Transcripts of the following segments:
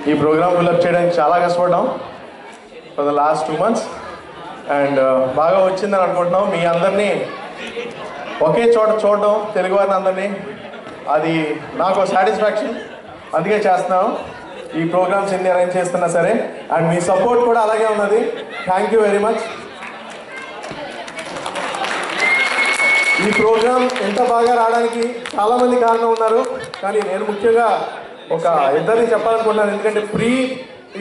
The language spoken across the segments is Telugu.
ఈ ప్రోగ్రామ్ ఫిల్అప్ చేయడానికి చాలా కష్టపడ్డాం for the last 2 months and బాగా వచ్చిందని అనుకుంటున్నాం. మీ అందరినీ ఒకే చోట చూడడం, తెలుగు వారిని అందరినీ, అది నాకు సాటిస్ఫాక్షన్. అందుకే చేస్తున్నాం ఈ ప్రోగ్రామ్స్ ఎన్ని అరేంజ్ చేస్తున్నా సరే. అండ్ మీ సపోర్ట్ కూడా అలాగే ఉన్నది. Thank you very much. ఈ ప్రోగ్రామ్ ఎంత బాగా రావడానికి చాలామంది కారణం ఉన్నారు, కానీ నేను ముఖ్యంగా ఒక ఇద్దరిని చెప్పాలనుకుంటున్నాను. ఎందుకంటే ప్రీ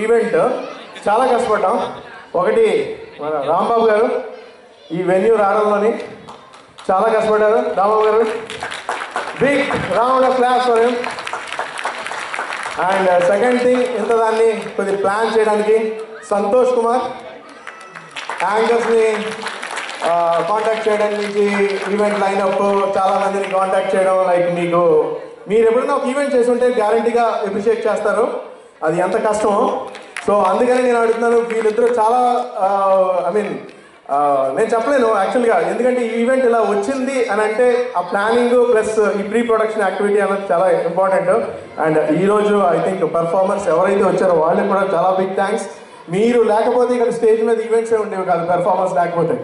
ఈవెంట్ చాలా కష్టపడ్డాం. ఒకటి మన రాంబాబు గారు ఈ వెన్యూ రావడంలోని చాలా కష్టపడ్డారు. Rambabu garu, big round of claps for him. And second thing, ఇంత దాన్ని కొద్దిగా ప్లాన్ చేయడానికి సంతోష్ కుమార్, యాంకర్స్ని కాంటాక్ట్ చేయడం నుంచి ఈవెంట్ లైనప్ చాలామందిని కాంటాక్ట్ చేయడం. లైక్ మీరు ఎప్పుడైనా ఒక ఈవెంట్ చేసి ఉంటే గ్యారంటీగా అప్రిషియేట్ చేస్తారు, అది ఎంత కష్టమో. సో అందుకని నేను అడుగుతున్నాను, వీళ్ళిద్దరూ చాలా నేను చెప్పలేను యాక్చువల్గా, ఎందుకంటే ఈ ఈవెంట్ ఇలా వచ్చింది అని అంటే ఆ ప్లానింగ్ ప్లస్ ఈ ప్రీ ప్రొడక్షన్ యాక్టివిటీ అనేది చాలా ఇంపార్టెంట్. అండ్ ఈరోజు ఐ థింక్ పర్ఫార్మెన్స్ ఎవరైతే వచ్చారో వాళ్ళకి కూడా చాలా బిగ్ థ్యాంక్స్. మీరు లేకపోతే ఇక్కడ స్టేజ్ మీద ఈవెంట్సే ఉండేవి కాదు, పెర్ఫార్మెన్స్ లేకపోతే.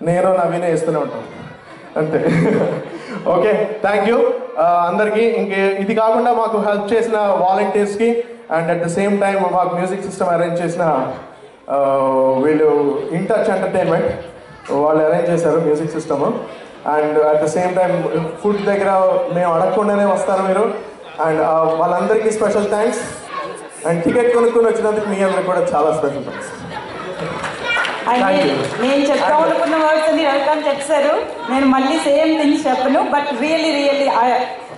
నేను నవీనే ఇస్తూనే ఉంటాను అంతే. ఓకే, థ్యాంక్ యూ అందరికీ. ఇది కాకుండా మాకు హెల్ప్ చేసిన వాలంటీర్స్కి and at the same time మాకు మ్యూజిక్ సిస్టమ్ అరేంజ్ చేసిన వీళ్ళు ఇన్టచ్ ఎంటర్టైన్మెంట్, వాళ్ళు అరేంజ్ చేశారు music system. And at the same time food దగ్గర మేము అడగకుండానే వస్తారు మీరు. అండ్ వాళ్ళందరికీ స్పెషల్ థ్యాంక్స్. అండ్ టికెట్ కొనుక్కొని వచ్చినందుకు మీ అందరికి కూడా చాలా స్పెషల్ థ్యాంక్స్. నేను చెప్తా అనుకున్న వర్డ్స్ అని వెల్కమ్ చెప్పారు. నేను మళ్ళీ సేమ్ థింగ్స్ చెప్పను. But really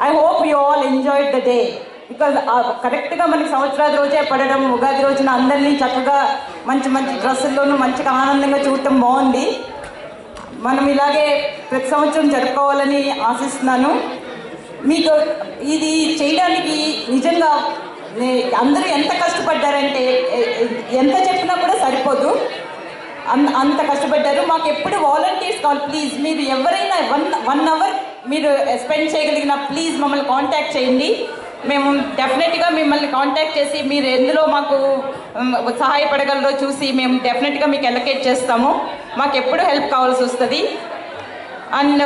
I hope you all enjoyed the day. Because కరెక్ట్గా మనకి సంవత్సరాది రోజే పడడం, ఉగాది రోజున అందరినీ చక్కగా మంచి మంచి డ్రెస్సుల్లోనూ మంచిగా ఆనందంగా చూడటం బాగుంది. మనం ఇలాగే ప్రతి సంవత్సరం జరుపుకోవాలని ఆశిస్తున్నాను. మీకు ఇది చేయడానికి నిజంగా అందరూ ఎంత కష్టపడ్డారంటే ఎంత చెప్పినా కూడా సరిపోదు, అంత కష్టపడ్డారు. మాకు ఎప్పుడు వాలంటీర్స్ కావాలి. ప్లీజ్ మీరు ఎవరైనా 1 hour మీరు స్పెండ్ చేయగలిగిన ప్లీజ్ మమ్మల్ని కాంటాక్ట్ చేయండి. మేము డెఫినెట్గా మిమ్మల్ని కాంటాక్ట్ చేసి మీరు ఎందులో మాకు సహాయపడగలరో చూసి మేము డెఫినెట్గా మీకు అలొకేట్ చేస్తాము. మాకు ఎప్పుడు హెల్ప్ కావాల్సి వస్తుంది. అండ్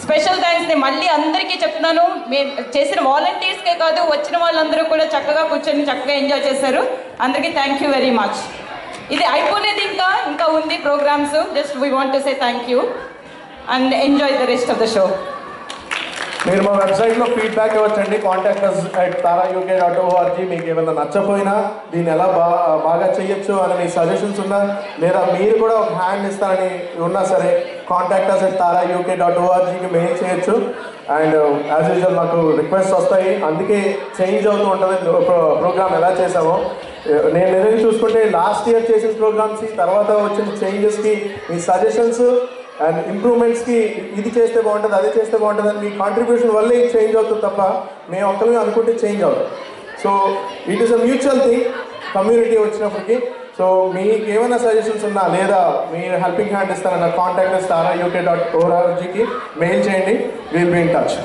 స్పెషల్ థ్యాంక్స్ నేను మళ్ళీ అందరికీ చెప్తున్నాను. మేము చేసిన వాలంటీర్స్కే కాదు, వచ్చిన వాళ్ళందరూ కూడా చక్కగా కూర్చొని చక్కగా ఎంజాయ్ చేశారు. అందరికీ థ్యాంక్ యూ వెరీ మచ్. ఇది అయిపోలేదు, ఇంకా ఉంది programmes. Just we want to say thank you and enjoy the rest of the show. మీరు మా వెబ్సైట్లో ఫీడ్బ్యాక్ ఇవ్వచ్చండి, contact@tarauk.org. మీకు ఏమైనా నచ్చపోయినా దీన్ని ఎలా బాగా చేయొచ్చు అని మీ సజెషన్స్ ఉన్నా, లేదా మీరు కూడా ఒక హ్యాండ్ ఇస్తారని ఉన్నా సరే contact@tarauk.org మెయిల్ చేయొచ్చు. అండ్ యాజ్ యూజువల్ మాకు రిక్వెస్ట్ వస్తాయి, అందుకే చేంజ్ అవుతూ ఉంటుంది ప్రోగ్రామ్ ఎలా చేసామో. నేను నిజంగా చూసుకుంటే లాస్ట్ ఇయర్ చేసిన ప్రోగ్రామ్స్కి తర్వాత వచ్చిన చేంజెస్కి మీ సజెషన్స్ అండ్ ఇంప్రూవ్మెంట్స్కి ఇది చేస్తే బాగుంటుంది, అది చేస్తే బాగుంటుంది అని మీ కాంట్రిబ్యూషన్ వల్లే చేంజ్ అవుతుంది తప్ప మేము ఒక్కరిని అనుకుంటే చేంజ్ అవుతుంది. So it is a mutual thing community వచ్చినప్పటికీ. సో మీకు ఏమైనా సజెషన్స్ ఉన్నా లేదా మీరు హెల్పింగ్ హ్యాండ్ ఇస్తారన్న contact@tarauk.org మెయిల్ చేయండి. Will be in touch.